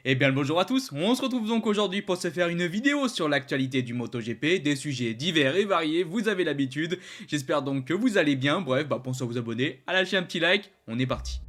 Eh bien le bonjour à tous, on se retrouve donc aujourd'hui pour se faire une vidéo sur l'actualité du MotoGP, des sujets divers et variés, vous avez l'habitude. J'espère donc que vous allez bien, bref, pensez à vous abonner, à lâcher un petit like, on est parti.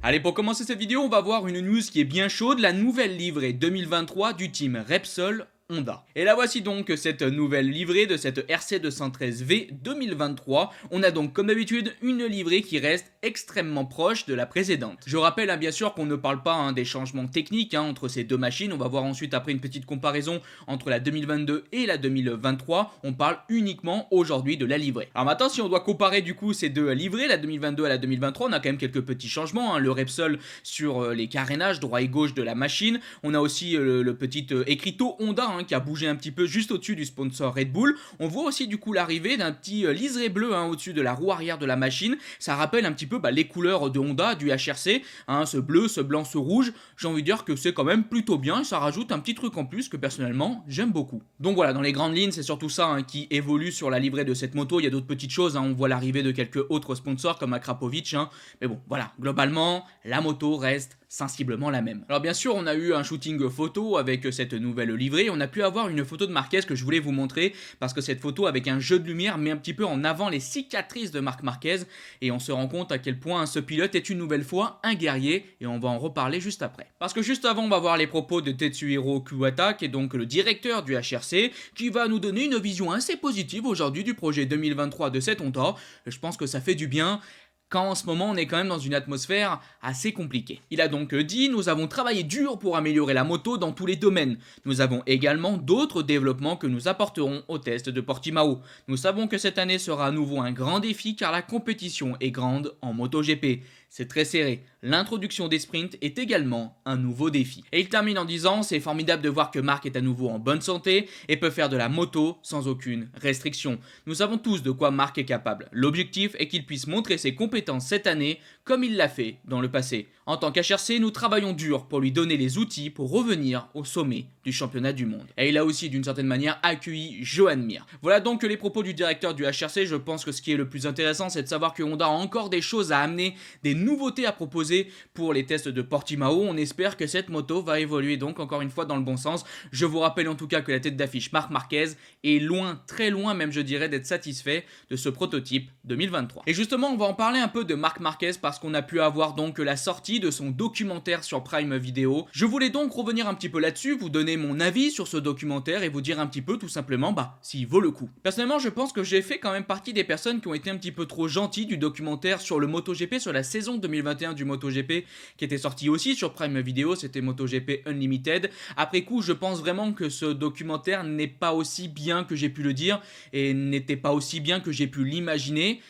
Allez, pour commencer cette vidéo, on va voir une news qui est bien chaude, la nouvelle livrée 2023 du team Repsol Honda. Et la voici donc cette nouvelle livrée de cette RC213V 2023. On a donc comme d'habitude une livrée qui reste extrêmement proche de la précédente. Je rappelle bien sûr qu'on ne parle pas des changements techniques entre ces deux machines. On va voir ensuite après une petite comparaison entre la 2022 et la 2023. On parle uniquement aujourd'hui de la livrée. Alors maintenant, si on doit comparer du coup ces deux livrées, la 2022 à la 2023, on a quand même quelques petits changements. Le Repsol sur les carénages droit et gauche de la machine. On a aussi le petit écriteau Honda qui a bougé un petit peu juste au-dessus du sponsor Red Bull. On voit aussi du coup l'arrivée d'un petit liseré bleu au-dessus de la roue arrière de la machine. Ça rappelle un petit peu les couleurs de Honda, du HRC, ce bleu, ce blanc, ce rouge. J'ai envie de dire que c'est quand même plutôt bien et ça rajoute un petit truc en plus que personnellement j'aime beaucoup. Donc voilà, dans les grandes lignes, c'est surtout ça qui évolue sur la livrée de cette moto. Il y a d'autres petites choses, on voit l'arrivée de quelques autres sponsors comme Akrapovic, mais bon, voilà, globalement, la moto reste sensiblement la même. Alors bien sûr, on a eu un shooting photo avec cette nouvelle livrée. On a pu avoir une photo de Marquez que je voulais vous montrer parce que cette photo avec un jeu de lumière met un petit peu en avant les cicatrices de Marc Marquez et on se rend compte à quel point ce pilote est une nouvelle fois un guerrier et on va en reparler juste après. Parce que juste avant, on va voir les propos de Tetsuhiro Kuwata qui est donc le directeur du HRC qui va nous donner une vision assez positive aujourd'hui du projet 2023 de cette Honda. Je pense que ça fait du bien quand en ce moment on est quand même dans une atmosphère assez compliquée. Il a donc dit: nous avons travaillé dur pour améliorer la moto dans tous les domaines. Nous avons également d'autres développements que nous apporterons au test de Portimao. Nous savons que cette année sera à nouveau un grand défi car la compétition est grande en MotoGP. C'est très serré. L'introduction des sprints est également un nouveau défi. Et il termine en disant: c'est formidable de voir que Marc est à nouveau en bonne santé et peut faire de la moto sans aucune restriction. Nous savons tous de quoi Marc est capable. L'objectif est qu'il puisse montrer ses compétences cette année comme il l'a fait dans le passé. En tant qu'HRC, nous travaillons dur pour lui donner les outils pour revenir au sommet du championnat du monde. Et il a aussi d'une certaine manière accueilli Joan Mir. Voilà donc les propos du directeur du HRC. Je pense que ce qui est le plus intéressant, c'est de savoir que Honda a encore des choses à amener, des nouveautés à proposer pour les tests de Portimao. On espère que cette moto va évoluer donc encore une fois dans le bon sens. Je vous rappelle en tout cas que la tête d'affiche Marc Marquez est loin, très loin même je dirais, d'être satisfait de ce prototype 2023. Et justement, on va en parler un peu de Marc Marquez parce qu'on a pu avoir donc la sortie de son documentaire sur Prime Video. Je voulais donc revenir un petit peu là-dessus, vous donner mon avis sur ce documentaire et vous dire un petit peu tout simplement s'il vaut le coup. Personnellement, je pense que j'ai fait quand même partie des personnes qui ont été un petit peu trop gentilles du documentaire sur le MotoGP, sur la saison 2021 du MotoGP qui était sorti aussi sur Prime Video, c'était MotoGP Unlimited. Après coup, je pense vraiment que ce documentaire n'est pas aussi bien que j'ai pu le dire et n'était pas aussi bien que j'ai pu l'imaginer.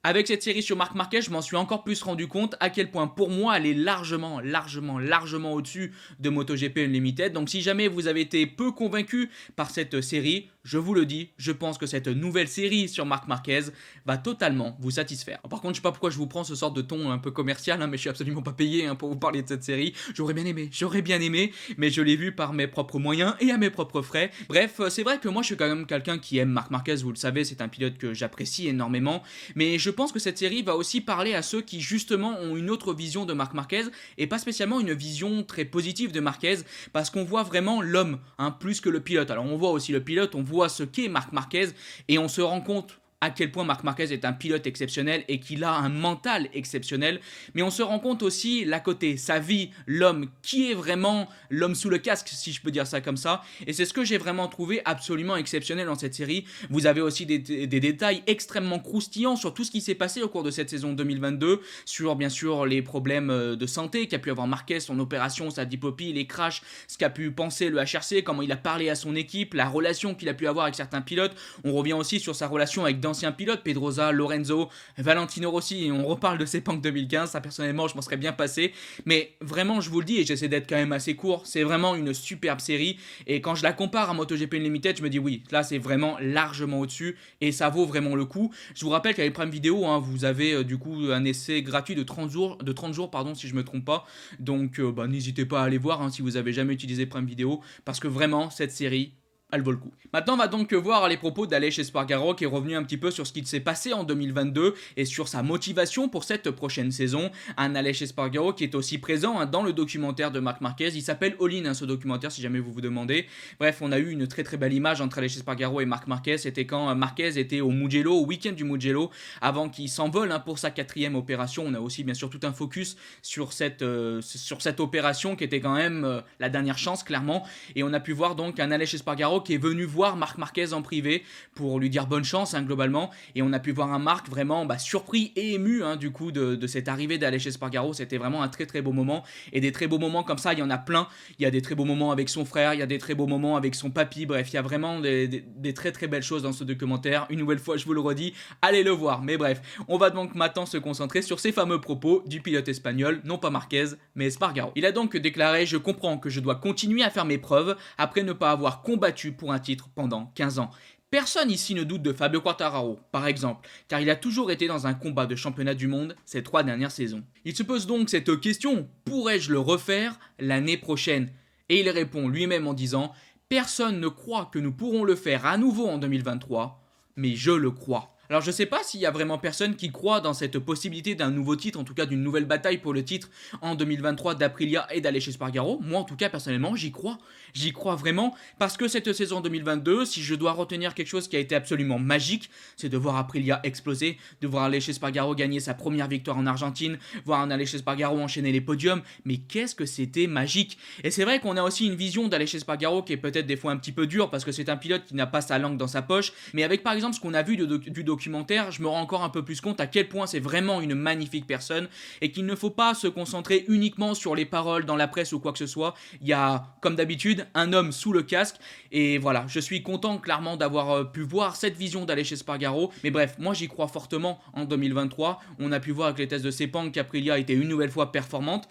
Avec cette série sur Marc Marquez, je m'en suis encore plus rendu compte à quel point pour moi elle est largement au-dessus de MotoGP Unlimited. Donc si jamais vous avez été peu convaincu par cette série, je vous le dis, je pense que cette nouvelle série sur Marc Marquez va totalement vous satisfaire. Par contre, je sais pas pourquoi je vous prends ce sort de ton un peu commercial, mais je suis absolument pas payé pour vous parler de cette série. J'aurais bien aimé, mais je l'ai vu par mes propres moyens et à mes propres frais. Bref, c'est vrai que moi je suis quand même quelqu'un qui aime Marc Marquez, vous le savez, c'est un pilote que j'apprécie énormément, mais je pense que cette série va aussi parler à ceux qui justement ont une autre vision de Marc Marquez et pas spécialement une vision très positive de Marquez parce qu'on voit vraiment l'homme plus que le pilote. Alors on voit aussi le pilote, on voit ce qu'est Marc Marquez et on se rend compte à quel point Marc Marquez est un pilote exceptionnel et qu'il a un mental exceptionnel, mais on se rend compte aussi la côté, sa vie, l'homme, qui est vraiment l'homme sous le casque, si je peux dire ça comme ça, et c'est ce que j'ai vraiment trouvé absolument exceptionnel dans cette série. Vous avez aussi des détails extrêmement croustillants sur tout ce qui s'est passé au cours de cette saison 2022, sur bien sûr les problèmes de santé qu'a pu avoir Marquez, son opération, sa diplopie, les crashs, ce qu'a pu penser le HRC, comment il a parlé à son équipe, la relation qu'il a pu avoir avec certains pilotes. On revient aussi sur sa relation avec d'anciens pilotes, Pedrosa, Lorenzo, Valentino Rossi, et on reparle de Sepang 2015, ça personnellement je m'en serais bien passé, mais vraiment je vous le dis, et j'essaie d'être quand même assez court, c'est vraiment une superbe série, et quand je la compare à MotoGP Unlimited, je me dis oui, là c'est vraiment largement au-dessus, et ça vaut vraiment le coup. Je vous rappelle qu'avec Prime Video, vous avez du coup un essai gratuit de 30 jours, si je me trompe pas, donc n'hésitez pas à aller voir si vous avez jamais utilisé Prime Video, parce que vraiment cette série elle vaut le coup. Maintenant, on va donc voir les propos d'Aleix Espargaro qui est revenu un petit peu sur ce qui s'est passé en 2022 et sur sa motivation pour cette prochaine saison. Un Aleix Espargaro qui est aussi présent dans le documentaire de Marc Marquez. Il s'appelle All In, ce documentaire, si jamais vous vous demandez. Bref, on a eu une très très belle image entre Aleix Espargaro et Marc Marquez. C'était quand Marquez était au Mugello, au week-end du Mugello, avant qu'il s'envole pour sa 4e opération. On a aussi bien sûr tout un focus sur cette opération qui était quand même la dernière chance, clairement. Et on a pu voir donc un Aleix Espargaro qui est venu voir Marc Marquez en privé pour lui dire bonne chance globalement, et on a pu voir un Marc vraiment surpris et ému du coup de cette arrivée d'Aleix Espargaro. C'était vraiment un très très beau moment, et des très beaux moments comme ça il y en a plein. Il y a des très beaux moments avec son frère, il y a des très beaux moments avec son papy, bref il y a vraiment des très très belles choses dans ce documentaire. Une nouvelle fois je vous le redis, allez le voir. Mais bref, on va donc maintenant se concentrer sur ces fameux propos du pilote espagnol, non pas Marquez mais Espargaro. Il a donc déclaré: je comprends que je dois continuer à faire mes preuves après ne pas avoir combattu pour un titre pendant 15 ans. Personne ici ne doute de Fabio Quartararo, par exemple, car il a toujours été dans un combat de championnat du monde ces 3 dernières saisons. Il se pose donc cette question: pourrais-je le refaire l'année prochaine? Et il répond lui-même en disant: personne ne croit que nous pourrons le faire à nouveau en 2023, mais je le crois. Alors je sais pas s'il y a vraiment personne qui croit dans cette possibilité d'un nouveau titre, en tout cas d'une nouvelle bataille pour le titre en 2023 d'Aprilia et d'Aleix Espargaro. Moi en tout cas personnellement j'y crois. J'y crois vraiment, parce que cette saison 2022, si je dois retenir quelque chose qui a été absolument magique, c'est de voir Aprilia exploser, de voir Aleix Espargaro gagner sa première victoire en Argentine, voir un Aleix Espargaro enchaîner les podiums. Mais qu'est-ce que c'était magique! Et c'est vrai qu'on a aussi une vision d'Aleix Espargaro qui est peut-être des fois un petit peu dure, parce que c'est un pilote qui n'a pas sa langue dans sa poche, mais avec par exemple ce qu'on a vu du documentaire, je me rends encore un peu plus compte à quel point c'est vraiment une magnifique personne, et qu'il ne faut pas se concentrer uniquement sur les paroles dans la presse ou quoi que ce soit. Il y a, comme d'habitude, un homme sous le casque, et voilà, je suis content clairement d'avoir pu voir cette vision d'Aleix Espargaro. Mais bref, moi j'y crois fortement en 2023. On a pu voir avec les tests de Sepang qu'Aprilia était une nouvelle fois performante.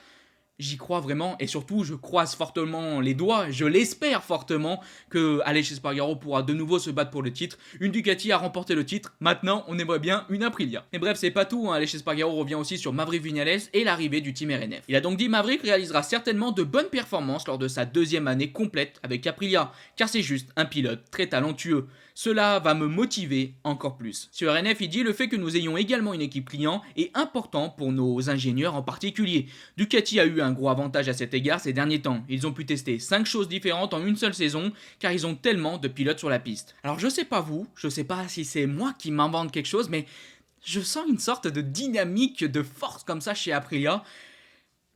J'y crois vraiment, et surtout je croise fortement les doigts, je l'espère fortement, que Aleix Espargaro pourra de nouveau se battre pour le titre. Une Ducati a remporté le titre, maintenant on aimerait bien une Aprilia. Et bref, c'est pas tout, Aleix Espargaro revient aussi sur Maverick Viñales et l'arrivée du team RNF. Il a donc dit: Maverick réalisera certainement de bonnes performances lors de sa 2e année complète avec Aprilia, car c'est juste un pilote très talentueux. Cela va me motiver encore plus. Sur RNF, il dit: le fait que nous ayons également une équipe client est important pour nos ingénieurs en particulier. Ducati a eu un gros avantage à cet égard ces derniers temps. Ils ont pu tester 5 choses différentes en une seule saison, car ils ont tellement de pilotes sur la piste. Alors je sais pas vous, je sais pas si c'est moi qui m'invente quelque chose, mais je sens une sorte de dynamique, de force comme ça chez Aprilia.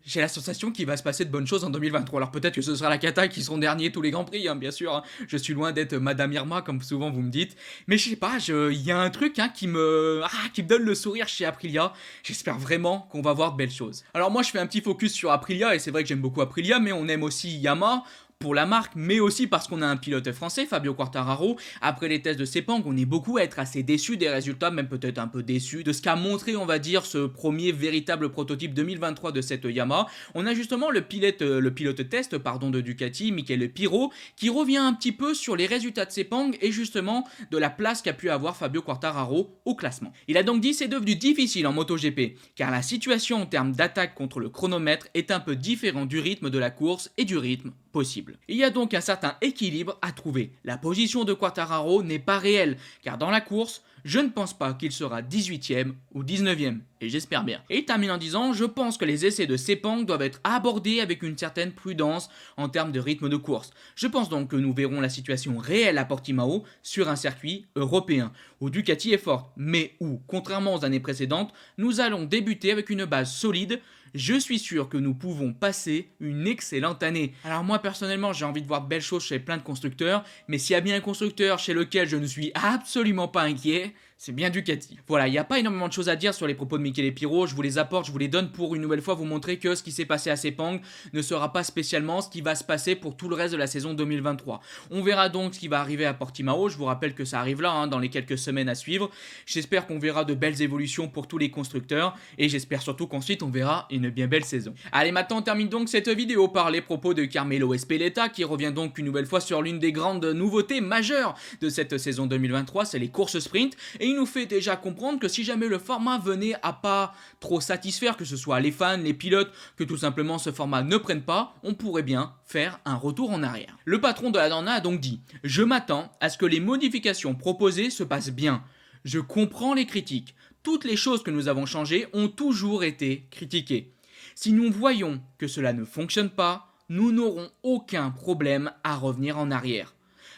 J'ai la sensation qu'il va se passer de bonnes choses en 2023. Alors peut-être que ce sera la cata qui seront derniers tous les Grands Prix, bien sûr. Je suis loin d'être Madame Irma, comme souvent vous me dites. Mais je sais pas, il y a un truc qui me donne le sourire chez Aprilia. J'espère vraiment qu'on va voir de belles choses. Alors moi, je fais un petit focus sur Aprilia, et c'est vrai que j'aime beaucoup Aprilia, mais on aime aussi Yamaha pour la marque, mais aussi parce qu'on a un pilote français, Fabio Quartararo. Après les tests de Sepang, on est beaucoup à être assez déçus des résultats, même peut-être un peu déçus de ce qu'a montré, on va dire, ce premier véritable prototype 2023 de cette Yamaha. On a justement le pilote test de Ducati, Michele Pirro, qui revient un petit peu sur les résultats de Sepang et justement de la place qu'a pu avoir Fabio Quartararo au classement. Il a donc dit: c'est devenu difficile en MotoGP, car la situation en termes d'attaque contre le chronomètre est un peu différente du rythme de la course et du rythme possible. Il y a donc un certain équilibre à trouver. La position de Quartararo n'est pas réelle, car dans la course, je ne pense pas qu'il sera 18e ou 19e, et j'espère bien. Et il termine en disant: je pense que les essais de Sepang doivent être abordés avec une certaine prudence en termes de rythme de course. Je pense donc que nous verrons la situation réelle à Portimao sur un circuit européen, où Ducati est forte, mais où, contrairement aux années précédentes, nous allons débuter avec une base solide. Je suis sûr que nous pouvons passer une excellente année. Alors moi personnellement, j'ai envie de voir de belles choses chez plein de constructeurs, mais s'il y a bien un constructeur chez lequel je ne suis absolument pas inquiet, c'est bien Ducati. Voilà, il n'y a pas énormément de choses à dire sur les propos de Michele Pirro, je vous les apporte, je vous les donne pour une nouvelle fois vous montrer que ce qui s'est passé à Sepang ne sera pas spécialement ce qui va se passer pour tout le reste de la saison 2023. On verra donc ce qui va arriver à Portimao, je vous rappelle que ça arrive là, dans les quelques semaines à suivre. J'espère qu'on verra de belles évolutions pour tous les constructeurs, et j'espère surtout qu'ensuite on verra une bien belle saison. Allez, maintenant on termine donc cette vidéo par les propos de Carmelo Ezpeleta, qui revient donc une nouvelle fois sur l'une des grandes nouveautés majeures de cette saison 2023, c'est les courses sprint, et il nous fait déjà comprendre que si jamais le format venait à pas trop satisfaire, que ce soit les fans, les pilotes, que tout simplement ce format ne prenne pas, on pourrait bien faire un retour en arrière. Le patron de la Dorna a donc dit « Je m'attends à ce que les modifications proposées se passent bien. Je comprends les critiques. Toutes les choses que nous avons changées ont toujours été critiquées. Si nous voyons que cela ne fonctionne pas, nous n'aurons aucun problème à revenir en arrière.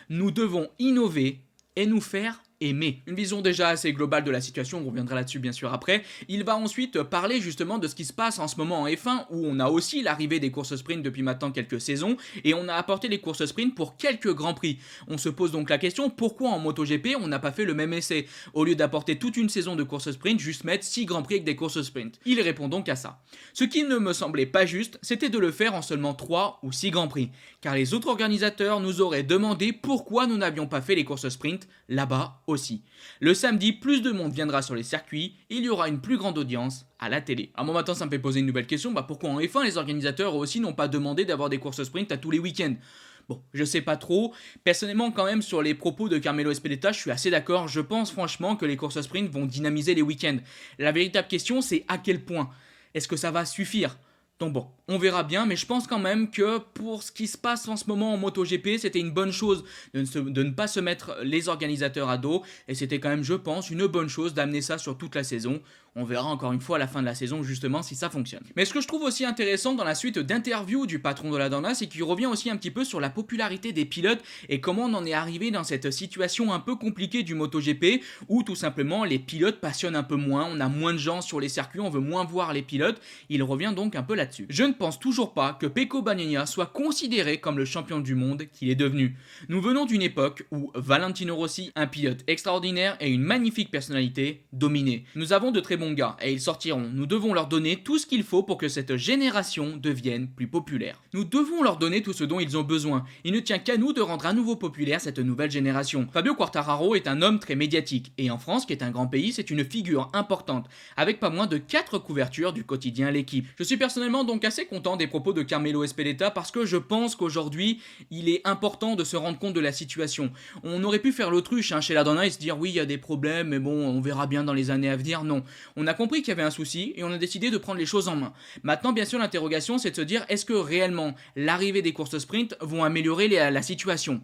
Nous devons innover et nous faire aimer. » Une vision déjà assez globale de la situation, on reviendra là-dessus bien sûr après. Il va ensuite parler justement de ce qui se passe en ce moment en F1 où on a aussi l'arrivée des courses sprint depuis maintenant quelques saisons et on a apporté les courses sprint pour quelques grands prix. On se pose donc la question pourquoi en MotoGP on n'a pas fait le même essai au lieu d'apporter toute une saison de courses sprint, juste mettre 6 grands prix avec des courses sprint. Il répond donc à ça. Ce qui ne me semblait pas juste, c'était de le faire en seulement 3 ou 6 grands prix, car les autres organisateurs nous auraient demandé pourquoi nous n'avions pas fait les courses sprint là-bas aussi. Le samedi, plus de monde viendra sur les circuits, il y aura une plus grande audience à la télé. À mon maintenant, ça me fait poser une nouvelle question, pourquoi en F1 les organisateurs aussi n'ont pas demandé d'avoir des courses sprint à tous les week-ends? Bon, je sais pas trop. Personnellement, quand même, sur les propos de Carmelo Ezpeleta, je suis assez d'accord. Je pense franchement que les courses sprint vont dynamiser les week-ends. La véritable question, c'est à quel point? Est-ce que ça va suffire? Donc bon, on verra bien, mais je pense quand même que pour ce qui se passe en ce moment en MotoGP, c'était une bonne chose de ne pas se mettre les organisateurs à dos, et c'était quand même, je pense, une bonne chose d'amener ça sur toute la saison. On verra encore une fois à la fin de la saison justement si ça fonctionne. Mais ce que je trouve aussi intéressant dans la suite d'interviews du patron de la Dorna, c'est qu'il revient aussi un petit peu sur la popularité des pilotes et comment on en est arrivé dans cette situation un peu compliquée du MotoGP où tout simplement les pilotes passionnent un peu moins, on a moins de gens sur les circuits, on veut moins voir les pilotes. Il revient donc un peu là-dessus. Je ne pense toujours pas que Pecco Bagnaia soit considéré comme le champion du monde qu'il est devenu. Nous venons d'une époque où Valentino Rossi, un pilote extraordinaire et une magnifique personnalité, dominait. Nous avons de très bons gars et ils sortiront. Nous devons leur donner tout ce qu'il faut pour que cette génération devienne plus populaire. Nous devons leur donner tout ce dont ils ont besoin. Il ne tient qu'à nous de rendre à nouveau populaire cette nouvelle génération. Fabio Quartararo est un homme très médiatique et en France, qui est un grand pays, c'est une figure importante avec pas moins de 4 couvertures du quotidien L'équipe. Je suis personnellement donc assez content des propos de Carmelo Ezpeleta parce que je pense qu'aujourd'hui il est important de se rendre compte de la situation. On aurait pu faire l'autruche chez la Dorna et se dire oui il y a des problèmes mais bon on verra bien dans les années à venir. Non, on a compris qu'il y avait un souci et on a décidé de prendre les choses en main. Maintenant bien sûr l'interrogation c'est de se dire est-ce que réellement l'arrivée des courses sprint vont améliorer la situation?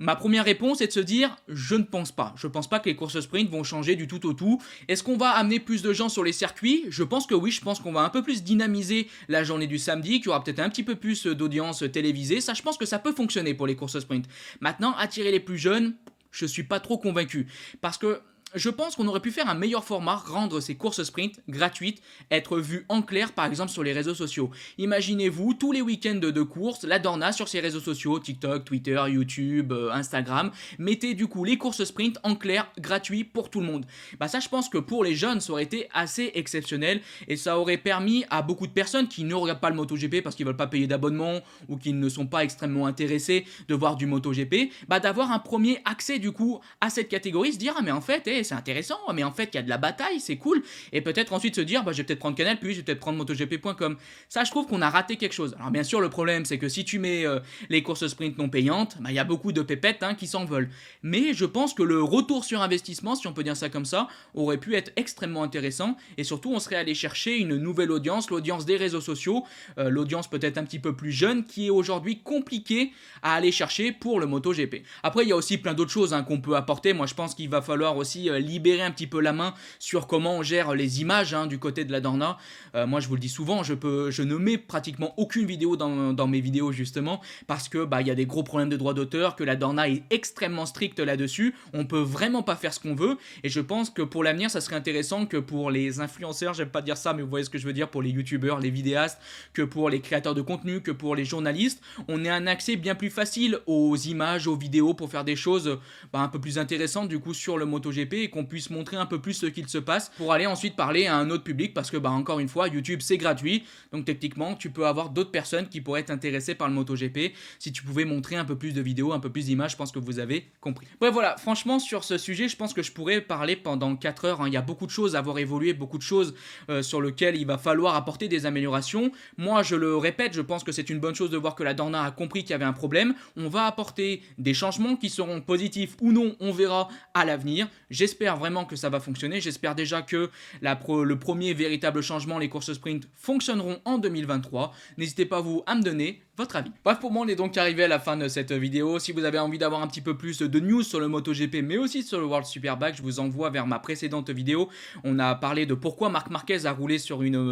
Ma première réponse est de se dire, je ne pense pas. Je ne pense pas que les courses sprint vont changer du tout au tout. Est-ce qu'on va amener plus de gens sur les circuits? Je pense que oui, je pense qu'on va un peu plus dynamiser la journée du samedi, qu'il y aura peut-être un petit peu plus d'audience télévisée. Ça, je pense que ça peut fonctionner pour les courses sprint. Maintenant, attirer les plus jeunes, je suis pas trop convaincu. Parce que je pense qu'on aurait pu faire un meilleur format, rendre ces courses sprint gratuites, être vues en clair par exemple sur les réseaux sociaux. Imaginez-vous tous les week-ends de courses, la Dorna sur ses réseaux sociaux, TikTok, Twitter, YouTube, Instagram, mettez du coup les courses sprint en clair, gratuit pour tout le monde. Ça je pense que pour les jeunes ça aurait été assez exceptionnel et ça aurait permis à beaucoup de personnes qui ne regardent pas le MotoGP parce qu'ils veulent pas payer d'abonnement ou qui ne sont pas extrêmement intéressés de voir du MotoGP, d'avoir un premier accès du coup à cette catégorie, se dire ah mais en fait c'est intéressant, mais en fait il y a de la bataille, c'est cool, et peut-être ensuite se dire je vais peut-être prendre Canal+, je vais peut-être prendre MotoGP.com. Ça je trouve qu'on a raté quelque chose. Alors bien sûr le problème c'est que si tu mets les courses sprint non payantes, il y a beaucoup de pépettes qui s'envolent. Mais je pense que le retour sur investissement, si on peut dire ça comme ça, aurait pu être extrêmement intéressant, et surtout on serait allé chercher une nouvelle audience, l'audience des réseaux sociaux, l'audience peut-être un petit peu plus jeune, qui est aujourd'hui compliquée à aller chercher pour le MotoGP. Après il y a aussi plein d'autres choses qu'on peut apporter. Moi je pense qu'il va falloir aussi libérer un petit peu la main sur comment on gère les images du côté de la Dorna. Moi je vous le dis souvent, je ne mets pratiquement aucune vidéo dans mes vidéos justement parce que il y a des gros problèmes de droits d'auteur, que la Dorna est extrêmement stricte là-dessus, on peut vraiment pas faire ce qu'on veut, et je pense que pour l'avenir ça serait intéressant que pour les influenceurs, j'aime pas dire ça mais vous voyez ce que je veux dire, pour les youtubeurs, les vidéastes, que pour les créateurs de contenu, que pour les journalistes, on ait un accès bien plus facile aux images, aux vidéos pour faire des choses un peu plus intéressantes du coup sur le MotoGP, et qu'on puisse montrer un peu plus ce qu'il se passe pour aller ensuite parler à un autre public, parce que encore une fois YouTube c'est gratuit, donc techniquement tu peux avoir d'autres personnes qui pourraient être intéressées par le MotoGP. Si tu pouvais montrer un peu plus de vidéos, un peu plus d'images, je pense que vous avez compris. Ouais voilà, franchement sur ce sujet je pense que je pourrais parler pendant 4 heures, il y a beaucoup de choses à avoir évolué, beaucoup de choses sur lesquelles il va falloir apporter des améliorations. Moi je le répète, je pense que c'est une bonne chose de voir que la Dorna a compris qu'il y avait un problème. On va apporter des changements qui seront positifs ou non, on verra à l'avenir. J'espère j'espère vraiment que ça va fonctionner. J'espère déjà que le premier véritable changement, les courses sprint, fonctionneront en 2023. N'hésitez pas vous à me donner votre avis. Bref, pour moi, on est donc arrivé à la fin de cette vidéo. Si vous avez envie d'avoir un petit peu plus de news sur le MotoGP, mais aussi sur le World Superbike, je vous envoie vers ma précédente vidéo. On a parlé de pourquoi Marc Marquez a roulé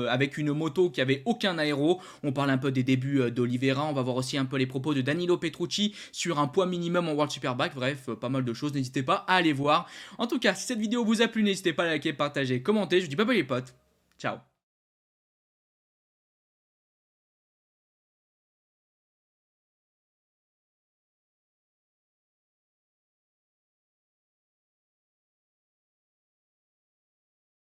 avec une moto qui avait aucun aéro. On parle un peu des débuts d'Oliveira. On va voir aussi un peu les propos de Danilo Petrucci sur un poids minimum en World Superbike. Bref, pas mal de choses. N'hésitez pas à aller voir. En tout cas, si cette vidéo vous a plu, n'hésitez pas à liker, partager, commenter. Je vous dis bye bye les potes. Ciao.